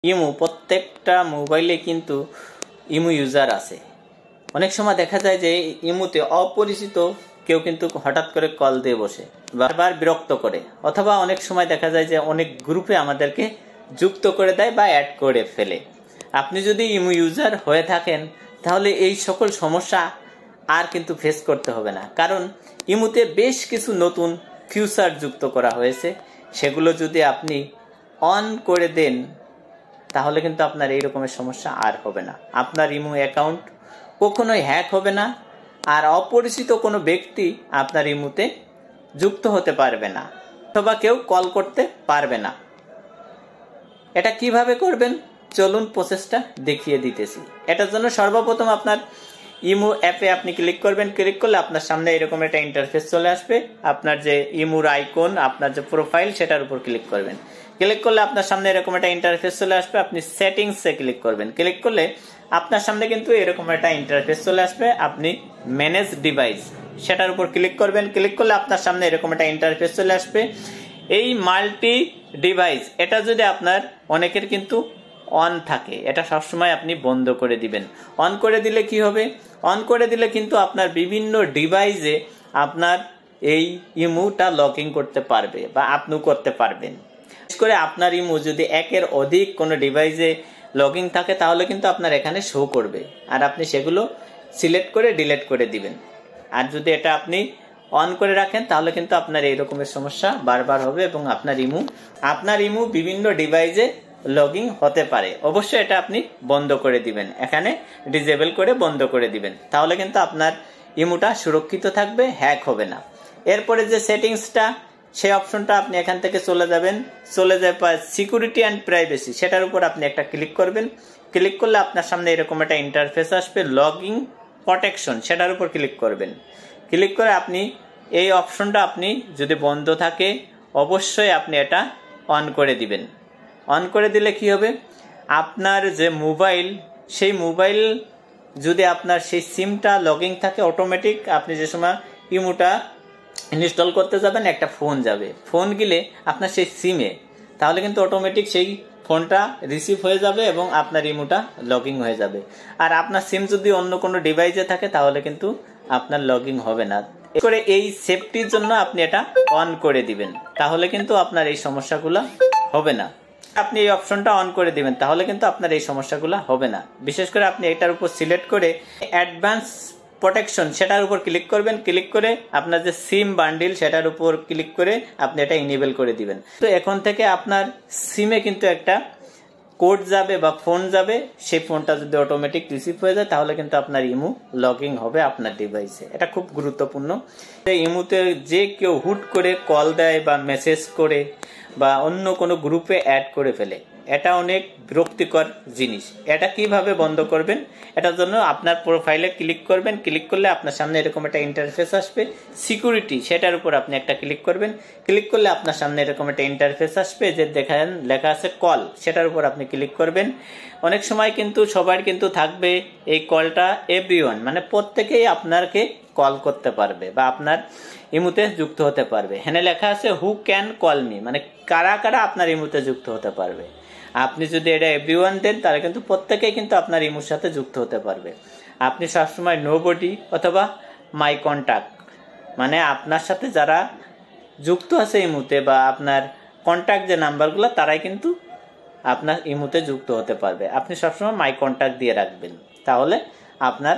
Imo প্রত্যেকটা মোবাইলে কিন্তু ইমো ইউজার আছে। অনেক সময় দেখা যায় যে ইমোতে অপরিচিত কেউ কিন্তু হঠাৎ করে কল দিয়ে বসে, বারবার বিরক্ত করে, অথবা অনেক সময় দেখা যায় যে অনেক গ্রুপে আমাদেরকে যুক্ত করে দেয় বা অ্যাড করে ফেলে। আপনি যদি ইমো ইউজার হয়ে থাকেন তাহলে এই সকল সমস্যা আর কিন্তু ফেস করতে হবে না, কারণ ইমোতে বেশ কিছু নতুন ফিচার যুক্ত করা হয়েছে। সেগুলো যদি আপনি অন করে দেন তাহলে কিন্তু আপনার এই রকমের সমস্যা আর হবে না। আপনার ইমো অ্যাকাউন্ট কখনোই হ্যাক হবে না, আর অপরিচিত কোনো ব্যক্তি আপনার ইমোতে যুক্ত হতে পারবে না, অথবা কেউ কল করতে পারবে না। এটা কিভাবে করবেন চলুন প্রসেসটা দেখিয়ে দিতেছি। এটার জন্য সর্বপ্রথম আপনার ইমো অ্যাপে আপনি ক্লিক করবেন। ক্লিক করলে আপনার সামনে এরকম একটা ইন্টারফেস চলে আসবে। আপনার যে ইমোর আইকন, আপনার যে প্রোফাইল, সেটার উপর ক্লিক করবেন। ক্লিক করলে আপনার সামনে এরকম একটা ইন্টারফেস চলে আসবে। আপনি সেটিংসে ক্লিক করবেন। ক্লিক করলে আপনার সামনে কিন্তু এরকম একটা ইন্টারফেস চলে আসবে। আপনি ম্যানেজ ডিভাইস সেটার উপর ক্লিক করবেন। ক্লিক করলে আপনার সামনে এরকম একটা ইন্টারফেস চলে আসবে। এই মাল্টি ডিভাইস এটা যদি আপনার অনেকের কিন্তু অন থাকে, এটা সবসময় আপনি বন্ধ করে দিবেন। অন করে দিলে কি হবে? অন করে দিলে কিন্তু আপনার বিভিন্ন ডিভাইসে আপনার এই ইমোটা লগইন করতে পারবে বা আপনি করতে পারবেন। বিশেষ করে আপনার ইমো যদি একের অধিক কোনো ডিভাইসে লগইন থাকে তাহলে কিন্তু আপনার এখানে শো করবে, আর আপনি সেগুলো সিলেক্ট করে ডিলিট করে দিবেন। আর যদি এটা আপনি অন করে রাখেন তাহলে কিন্তু আপনার এই রকমের সমস্যা বারবার হবে এবং আপনার ইমো বিভিন্ন ডিভাইসে লগইন হতে পারে। অবশ্যই এটা আপনি বন্ধ করে দিবেন, এখানে ডিসেবল করে বন্ধ করে দিবেন, তাহলে কিন্তু আপনার ইমোটা সুরক্ষিত থাকবে, হ্যাক হবে না। এরপরে যে সেটিংসটা, সেই অপশনটা আপনি এখান থেকে চলে যাবেন। চলে যাওয়ার সিকিউরিটি অ্যান্ড প্রাইভেসি সেটার উপর আপনি একটা ক্লিক করবেন। ক্লিক করলে আপনার সামনে এরকম একটা ইন্টারফেস আসবে। লগইন প্রোটেকশন সেটার উপর ক্লিক করবেন। ক্লিক করে আপনি এই অপশনটা আপনি যদি বন্ধ থাকে অবশ্যই আপনি এটা অন করে দিবেন। অন করে দিলে কি হবে? আপনার যে মোবাইল, সেই মোবাইল যদি আপনার সেই সিমটা লগইন থাকে, অটোমেটিক আপনি যে সময় ইমোটা ইনস্টল করতে যাবেন একটা ফোন যাবে, ফোন গেলে আপনার সেই সিমে, তাহলে কিন্তু অটোমেটিক সেই ফোনটা রিসিভ হয়ে যাবে এবং আপনার ইমোটা লগইন হয়ে যাবে। আর আপনার সিম যদি অন্য কোনো ডিভাইসে থাকে তাহলে কিন্তু আপনার লগইন হবে না। করে এই সেফটির জন্য আপনি এটা অন করে দিবেন, তাহলে কিন্তু আপনার এই সমস্যাগুলো হবে না। আপনি এই অপশনটা অন করে দিবেন তাহলে কিন্তু আপনার এই সমস্যাগুলো হবে না। বিশেষ করে আপনি এটার উপর সিলেক্ট করে অ্যাডভান্স প্রোটেকশন সেটার উপর ক্লিক করবেন। ক্লিক করে আপনার যে সিম বান্ডিল সেটার উপর ক্লিক করে আপনি এটা ইনেবল করে দিবেন। তো এখন থেকে আপনার সিমে কিন্তু একটা কোড যাবে বা ফোন যাবে, সেই ফোনটা যদি অটোমেটিক রিসিভ হয়ে যায় তাহলে কিন্তু আপনার ইমো লগইন হবে আপনার ডিভাইসে। এটা খুব গুরুত্বপূর্ণ। ইমোতে যে কেউ হুট করে কল দেয় বা মেসেজ করে বা অন্য কোনো গ্রুপে অ্যাড করে ফেলে, এটা অনেক বিরক্তিকর জিনিস। এটা কিভাবে বন্ধ করবেন? এটার জন্য আপনার প্রোফাইলে ক্লিক করবেন। ক্লিক করলে আপনার সামনে এরকম একটা ইন্টারফেস আসবে। সিকিউরিটি সেটার উপর আপনি একটা ক্লিক করবেন। ক্লিক করলে আপনার সামনে এরকম একটা ইন্টারফেস আসবে, যে দেখেন লেখা আছে কল, সেটার উপর আপনি ক্লিক করবেন। অনেক সময় কিন্তু সবার কিন্তু থাকবে এই কলটা এভরিওয়ান, মানে প্রত্যেকেই আপনাকে কল করতে পারবে বা আপনার ইমোতে যুক্ত হতে পারবে। এখানে লেখা আছে হু ক্যান কল মি, মানে কারা কারা আপনার ইমোতে যুক্ত হতে পারবে। আপনি যদি এটা এভরিওয়ান দেন তাহলে কিন্তু প্রত্যেকেই কিন্তু আপনার ইমোর সাথে যুক্ত হতে পারবে। আপনি সবসময় নোবডি অথবা মাই কন্ট্যাক্ট, মানে আপনার সাথে যারা যুক্ত আছে ইমোতে বা আপনার কন্ট্যাক্ট যে নাম্বারগুলো, তারাই কিন্তু আপনার ইমোতে যুক্ত হতে পারবে। আপনি সবসময় মাই কন্ট্যাক্ট দিয়ে রাখবেন, তাহলে আপনার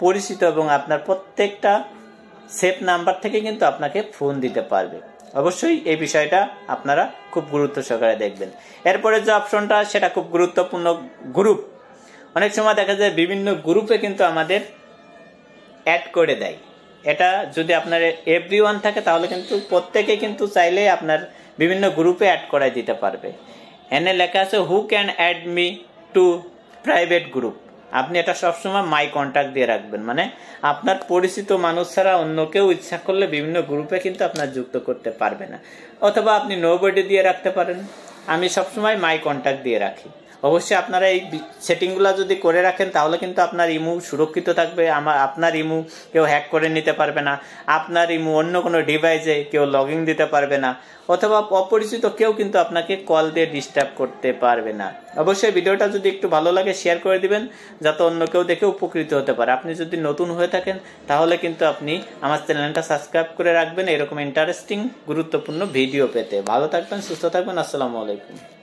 পরিচিত এবং আপনার প্রত্যেকটা সেভ নাম্বার থেকে কিন্তু আপনাকে ফোন দিতে পারবে। অবশ্যই এই বিষয়টা আপনারা খুব গুরুত্ব সহকারে দেখবেন। এরপরে যে অপশনটা সেটা খুব গুরুত্বপূর্ণ, গ্রুপ। অনেক সময় দেখা যায় বিভিন্ন গ্রুপে কিন্তু আমাদের অ্যাড করে দেয়। এটা যদি আপনার এভরিওয়ান থাকে তাহলে কিন্তু প্রত্যেকে কিন্তু চাইলে আপনার বিভিন্ন গ্রুপে অ্যাড করাই দিতে পারবে। এনে লেখা আছে who can add me to private group. আপনি এটা সবসময় মাই কন্ট্যাক্ট দিয়ে রাখবেন, মানে আপনার পরিচিত মানুষ ছাড়া অন্য কেউ ইচ্ছা করলে বিভিন্ন গ্রুপে কিন্তু আপনার যুক্ত করতে পারবে না। অথবা আপনি নোবডি দিয়ে রাখতে পারেন, আমি সবসময় মাই কন্ট্যাক্ট দিয়ে রাখি। অবশ্যই আপনারা এই সেটিংগুলো যদি করে রাখেন তাহলে কিন্তু আপনার ইমু সুরক্ষিত থাকবে। আপনার ইমু কেউ হ্যাক করে নিতে পারবে না, আপনার ইমু অন্য কোনো ডিভাইসে কেউ লগ ইন দিতে পারবে না, অথবা অপরিচিত কেউ কিন্তু আপনাকে কল দিয়ে ডিস্টার্ব করতে পারবে না। অবশ্যই ভিডিওটা যদি একটু ভালো লাগে শেয়ার করে দিবেন, যাতে অন্য কেউ দেখে উপকৃত হতে পারে। আপনি যদি নতুন হয়ে থাকেন তাহলে কিন্তু আপনি আমার চ্যানেলটা সাবস্ক্রাইব করে রাখবেন এরকম ইন্টারেস্টিং গুরুত্বপূর্ণ ভিডিও পেতে। ভালো থাকবেন, সুস্থ থাকবেন। আসসালামু আলাইকুম।